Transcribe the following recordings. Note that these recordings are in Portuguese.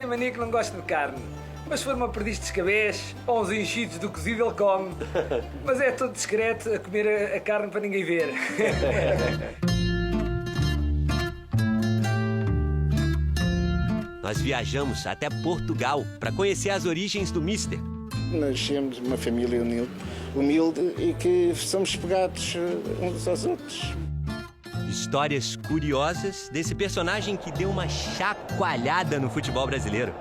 Tem mania que não gosta de carne, mas se for uma perdiz de escabeche ou uns enchidos do cozido ele come. Mas é todo discreto a comer a carne para ninguém ver. Nós viajamos até Portugal para conhecer as origens do Mister. Nascemos uma família humilde e que somos pegados uns aos outros. Histórias curiosas desse personagem que deu uma chacoalhada no futebol brasileiro.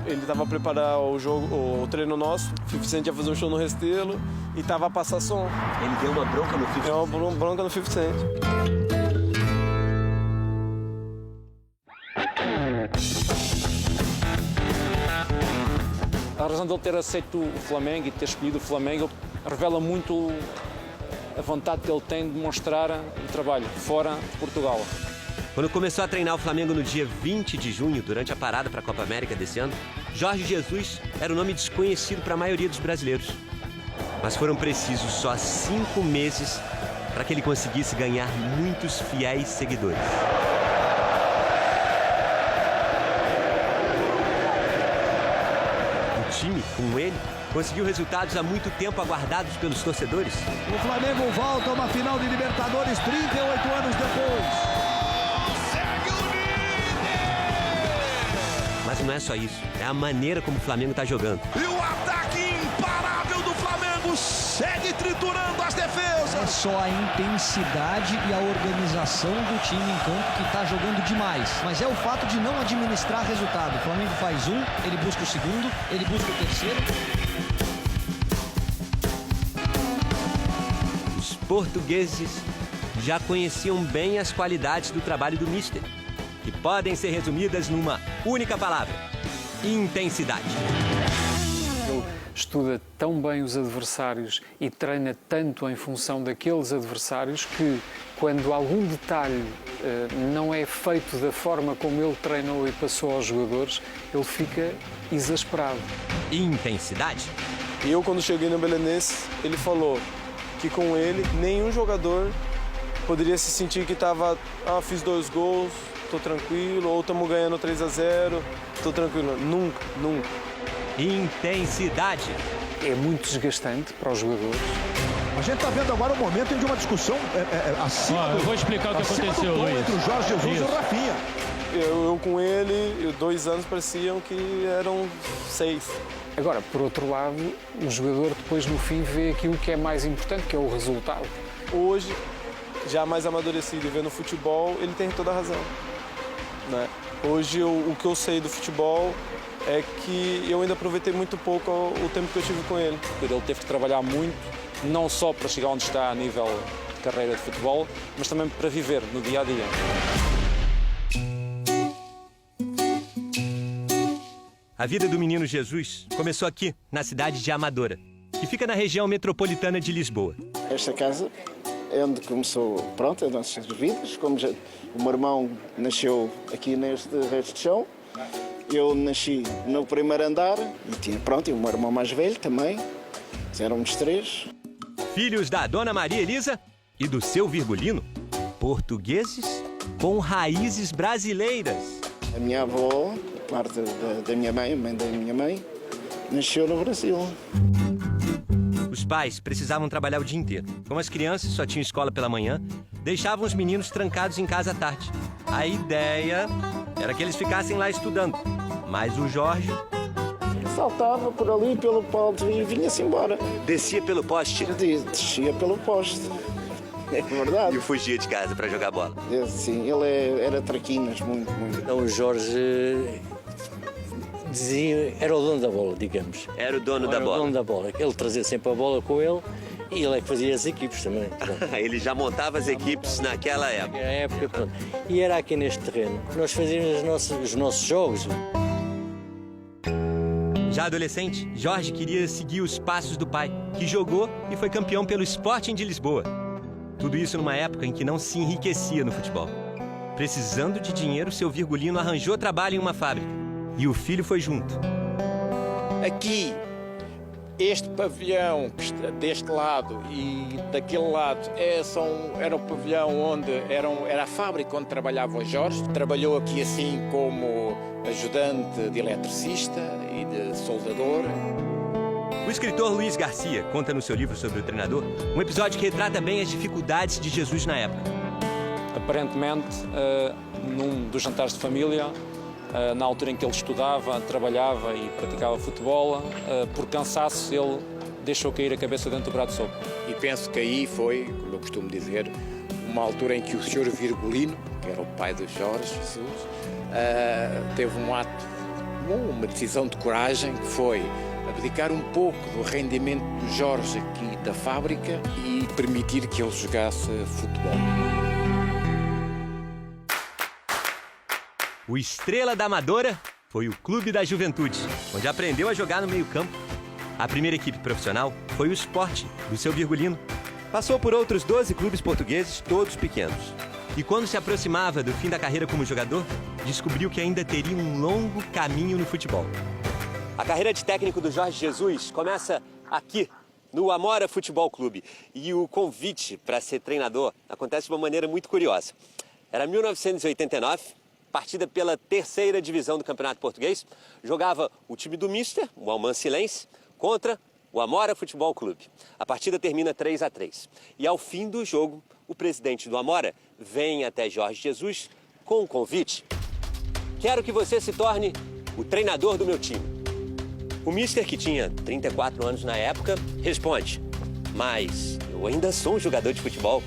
Ele estava a preparar o jogo, o treino nosso, o 50 Cent ia fazer um show no Restelo e estava a passar som. Ele deu uma bronca no 50 Cent. Deu uma bronca no 50 Cent. A razão dele ter aceito o Flamengo e ter escolhido o Flamengo revela muito a vontade que ele tem de mostrar o trabalho fora de Portugal. Quando começou a treinar o Flamengo no dia 20 de junho, durante a parada para a Copa América desse ano, Jorge Jesus era um nome desconhecido para a maioria dos brasileiros. Mas foram precisos só 5 meses para que ele conseguisse ganhar muitos fiéis seguidores. O time, com ele, conseguiu resultados há muito tempo aguardados pelos torcedores. O Flamengo volta a uma final de Libertadores 38 anos depois. Mas não é só isso, é a maneira como o Flamengo está jogando. E o ataque imparável do Flamengo segue triturando as defesas. É só a intensidade e a organização do time em campo que está jogando demais. Mas é o fato de não administrar resultado. O Flamengo faz um, ele busca o segundo, ele busca o terceiro. Os portugueses já conheciam bem as qualidades do trabalho do Mister, que podem ser resumidas numa única palavra: intensidade. Ele estuda tão bem os adversários e treina tanto em função daqueles adversários que, quando algum detalhe não é feito da forma como ele treinou e passou aos jogadores, ele fica exasperado. Intensidade? E eu, quando cheguei no Belenenses, ele falou que com ele nenhum jogador poderia se sentir que estava, fiz 2 gols, tô tranquilo, ou estamos ganhando 3-0, tô tranquilo. Nunca, nunca. Intensidade. É muito desgastante para os jogadores. A gente está vendo agora um momento de uma discussão acima eu vou explicar o que aconteceu, do tom Luiz. entre o Jorge Jesus e o Rafinha. Eu com ele, 2 anos pareciam que eram 6. Agora, por outro lado, o jogador depois no fim vê aquilo que é mais importante, que é o resultado. Hoje, já mais amadurecido e vendo futebol, ele tem toda a razão. Né? Hoje, o que eu sei do futebol é que eu ainda aproveitei muito pouco o tempo que eu tive com ele. Ele teve que trabalhar muito, não só para chegar onde está a nível de carreira de futebol, mas também para viver no dia-a-dia. A vida do menino Jesus começou aqui, na cidade de Amadora, que fica na região metropolitana de Lisboa. Esta casa é onde começou, pronto, as nossas vidas. Como já, o meu irmão nasceu aqui neste resto de chão, eu nasci no primeiro andar e o meu irmão mais velho também, éramos 3. Filhos da Dona Maria Elisa e do seu Virgulino, portugueses com raízes brasileiras. A minha avó, parte da minha mãe, a mãe da minha mãe, nasceu no Brasil. Os pais precisavam trabalhar o dia inteiro. Como as crianças só tinham escola pela manhã, deixavam os meninos trancados em casa à tarde. A ideia era que eles ficassem lá estudando. Mas o Jorge Saltava por ali, pelo poste e vinha-se embora. descia pelo poste Descia pelo poste. É verdade. e fugia de casa para jogar bola. Sim, ele era traquinas, muito. Então o Jorge dizia, era o dono da bola, digamos. Era o dono da Era o bola. dono da bola. Ele trazia sempre a bola com ele e ele é que fazia as equipes também. Ele já montava as equipes naquela época. Na época, pronto. E era aqui neste terreno que nós fazíamos os nossos jogos. Já adolescente, Jorge queria seguir os passos do pai, que jogou e foi campeão pelo Sporting de Lisboa. Tudo isso numa época em que não se enriquecia no futebol. Precisando de dinheiro, seu Virgulino arranjou trabalho em uma fábrica. E o filho foi junto. Aqui, este pavilhão que está deste lado e daquele lado era o pavilhão onde era a fábrica onde trabalhava o Jorge. Trabalhou aqui assim como ajudante de eletricista e de soldador. O escritor Luiz Garcia conta no seu livro sobre o treinador um episódio que retrata bem as dificuldades de Jesus na época. Aparentemente, num dos jantares de família, na altura em que ele estudava, trabalhava e praticava futebol, por cansaço ele deixou cair a cabeça dentro do prato de sopa. E penso que aí foi, como eu costumo dizer, uma altura em que o Sr. Virgulino, que era o pai de Jorge Jesus, teve um ato, uma decisão de coragem, que foi abdicar um pouco do rendimento do Jorge aqui da fábrica e permitir que ele jogasse futebol. O estrela da Amadora foi o Clube da Juventude, onde aprendeu a jogar no meio-campo. A primeira equipe profissional foi o Sport, do seu Virgulino. Passou por outros 12 clubes portugueses, todos pequenos. E quando se aproximava do fim da carreira como jogador, descobriu que ainda teria um longo caminho no futebol. A carreira de técnico do Jorge Jesus começa aqui, no Amora Futebol Clube. E o convite para ser treinador acontece de uma maneira muito curiosa. Era 1989, partida pela 3ª divisão do Campeonato Português. Jogava o time do Mister, o Almansilense, contra o Amora Futebol Clube. A partida termina 3-3. E ao fim do jogo, o presidente do Amora vem até Jorge Jesus com um convite. Quero que você se torne o treinador do meu time. O Mister, que tinha 34 anos na época, responde: mas eu ainda sou um jogador de futebol.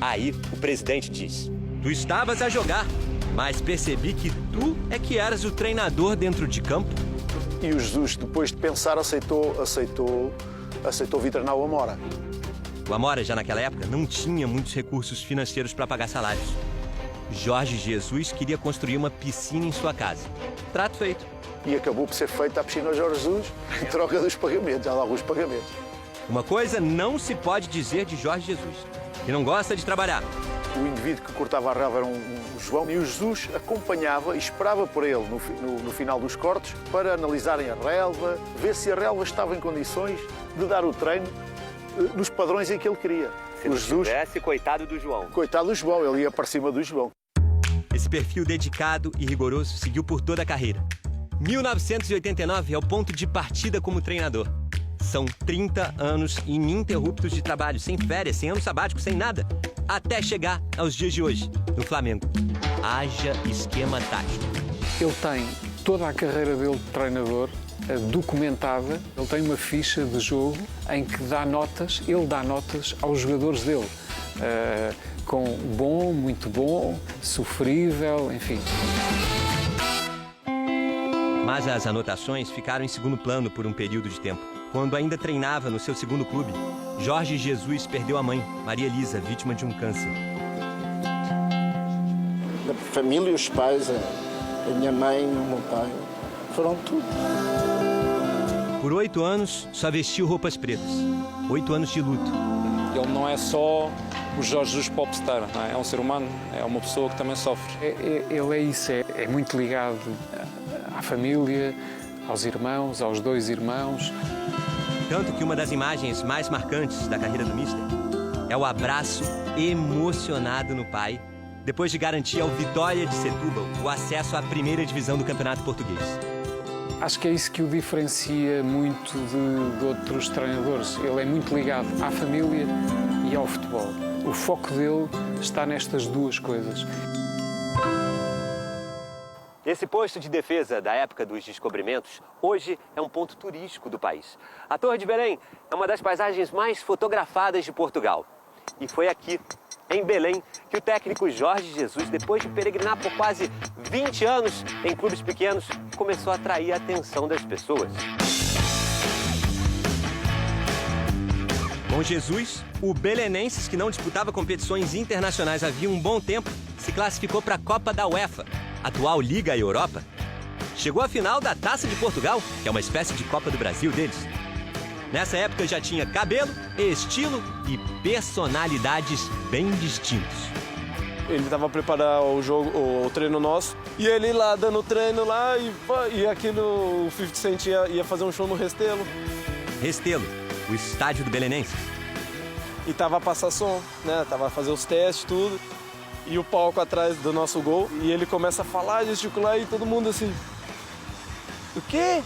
Aí o presidente diz: tu estavas a jogar, mas percebi que tu é que eras o treinador dentro de campo. E o Jesus, depois de pensar, aceitou vir treinar o Amora. O Amora, já naquela época, não tinha muitos recursos financeiros para pagar salários. Jorge Jesus queria construir uma piscina em sua casa. Trato feito. E acabou por ser feita a piscina ao Jorge Jesus em troca dos pagamentos, há alguns pagamentos. Uma coisa não se pode dizer de Jorge Jesus, que não gosta de trabalhar. O indivíduo que cortava a relva era um João e o Jesus acompanhava e esperava por ele no final dos cortes para analisarem a relva, ver se a relva estava em condições de dar o treino nos padrões em que ele queria. Se o Jesus tivesse, coitado do João. Coitado do João, ele ia para cima do João. Esse perfil dedicado e rigoroso seguiu por toda a carreira. 1989 é o ponto de partida como treinador. São 30 anos ininterruptos de trabalho, sem férias, sem ano sabático, sem nada, até chegar aos dias de hoje, no Flamengo. Haja esquema tático. Ele tem toda a carreira dele de treinador documentada. Ele tem uma ficha de jogo em que ele dá notas aos jogadores dele. Com bom, muito bom, sofrível, enfim. Mas as anotações ficaram em segundo plano por um período de tempo. Quando ainda treinava no seu segundo clube, Jorge Jesus perdeu a mãe, Maria Elisa, vítima de um câncer. A família e os pais, a minha mãe e o meu pai, foram tudo. Por 8 anos, só vestiu roupas pretas. 8 anos de luto. Ele não é só o Jorge Jesus popstar, não é? É um ser humano, é uma pessoa que também sofre. Ele é isso, é muito ligado à família, aos irmãos, aos 2 irmãos. Tanto que uma das imagens mais marcantes da carreira do Mister é o abraço emocionado no pai, depois de garantir ao Vitória de Setúbal o acesso à primeira divisão do Campeonato Português. Acho que é isso que o diferencia muito de outros treinadores. Ele é muito ligado à família e ao futebol. O foco dele está nestas duas coisas. Esse posto de defesa da época dos descobrimentos, hoje é um ponto turístico do país. A Torre de Belém é uma das paisagens mais fotografadas de Portugal. E foi aqui, em Belém, que o técnico Jorge Jesus, depois de peregrinar por quase 20 anos em clubes pequenos, começou a atrair a atenção das pessoas. Com Jesus, o belenenses, que não disputava competições internacionais havia um bom tempo, se classificou para a Copa da UEFA, atual Liga Europa. Chegou à final da Taça de Portugal, que é uma espécie de Copa do Brasil deles. Nessa época já tinha cabelo, estilo e personalidades bem distintos. Ele estava preparando o treino nosso, e ele lá dando treino lá, e aquilo, o 50 Cent ia fazer um show no Restelo. Restelo, o estádio do Belenenses. E tava a passar som, né? Tava a fazer os testes, tudo. E o palco atrás do nosso gol. E ele começa a falar, gesticular, e todo mundo assim, O quê?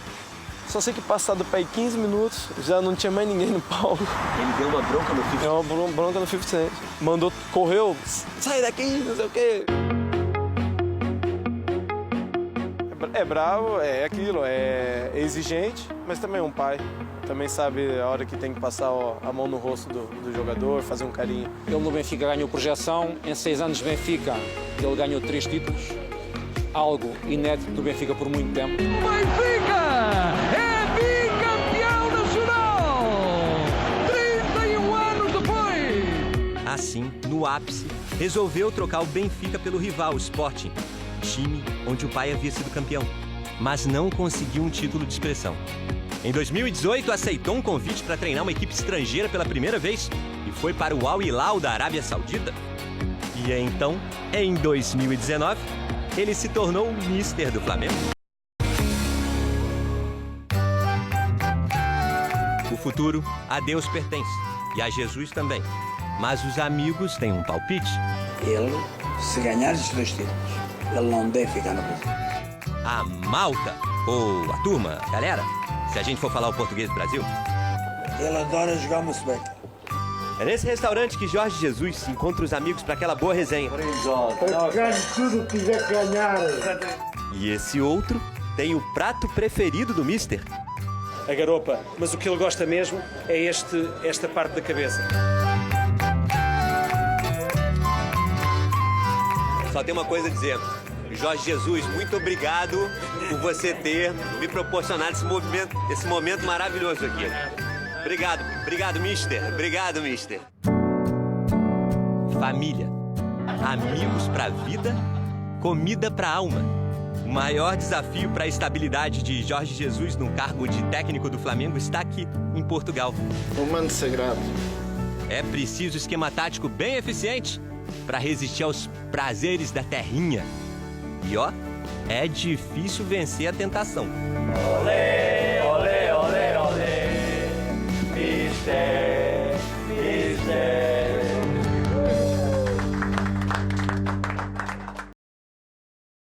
Só sei que passado para aí 15 minutos, já não tinha mais ninguém no palco. Ele deu uma bronca no 50 Cent? Deu uma bronca no 50 Cent. Mandou, correu, sai daqui, não sei o quê. É bravo, é aquilo, é exigente, mas também é um pai. Também sabe a hora que tem que passar a mão no rosto do jogador, fazer um carinho. Ele no Benfica ganhou projeção, em 6 anos de Benfica ele ganhou 3 títulos, algo inédito do Benfica por muito tempo. Benfica é bicampeão nacional! 31 anos depois! Assim, no ápice, resolveu trocar o Benfica pelo rival, o Sporting, time onde o pai havia sido campeão, mas não conseguiu um título de expressão. Em 2018, aceitou um convite para treinar uma equipe estrangeira pela primeira vez e foi para o Al Hilal da Arábia Saudita. E então, em 2019, ele se tornou o Mister do Flamengo. O futuro a Deus pertence e a Jesus também. Mas os amigos têm um palpite. Ele, se ganhar esses 2 títulos, ele não deve ficar no Brasil. A malta, ou a turma, a galera, se a gente for falar o português do Brasil. Ele adora jogar musbeca. É nesse restaurante que Jorge Jesus encontra os amigos para aquela boa resenha. Eu ganho tudo que quiser ganhar. E esse outro tem o prato preferido do Mister. A garopa, mas o que ele gosta mesmo é esta parte da cabeça. Só tem uma coisa a dizer. Jorge Jesus, muito obrigado por você ter me proporcionado esse momento maravilhoso aqui. Obrigado, Mister. Obrigado, Mister. Família, amigos pra vida, comida pra alma. O maior desafio para a estabilidade de Jorge Jesus no cargo de técnico do Flamengo está aqui, em Portugal. O manto sagrado. É preciso esquema tático bem eficiente para resistir aos prazeres da terrinha. E ó, é difícil vencer a tentação. Olé!